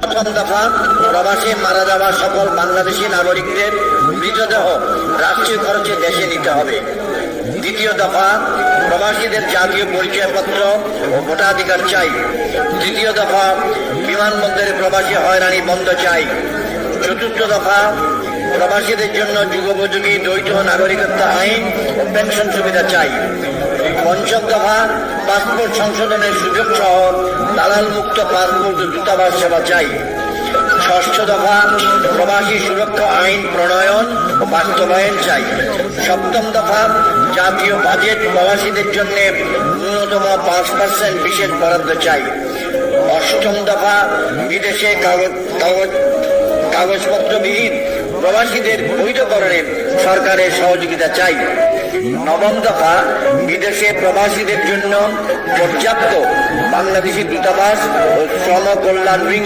প্রথম দফা, প্রবাসে মারা যাওয়া সকল বাংলাদেশি নাগরিকদের মৃতদেহ রাষ্ট্রীয় খরচে দেশে নিতে হবে। দ্বিতীয় দফা, প্রবাসীদের জাতীয় পরিচয়পত্র ও ভোটাধিকার চাই। তৃতীয় দফা, বিমানবন্দরে প্রবাসী হয়রানি বন্ধ চাই। চতুর্থ দফা, প্রবাসীদের জন্য যুগোপযোগী দ্বৈত নাগরিকত্ব আইন ও পেনশন সুবিধা চাই। পঞ্চম দফা, পাসপোর্ট সংশোধনের সুযোগ সহ দালাল মুক্ত পাসপোর্ট ও দূতাবাস সেবা চাই। ষষ্ঠ দফা, প্রবাসী সুরক্ষা আইন প্রণয়ন ও বাস্তবায়ন চাই। সপ্তম দফা, জাতীয় বাজেট প্রবাসীদের জন্য ন্যূনতম 5% বিশেষ বরাদ্দ চাই। অষ্টম দফা, বিদেশে কাগজপত্রবিহীন প্রবাসীদের বৈধকরণে সরকারের সহযোগিতা চাই। নবম দফা, বিদেশে প্রবাসীদের জন্য পর্যাপ্ত বাংলাদেশি দূতাবাস ও শ্রম কল্যাণ ঋণ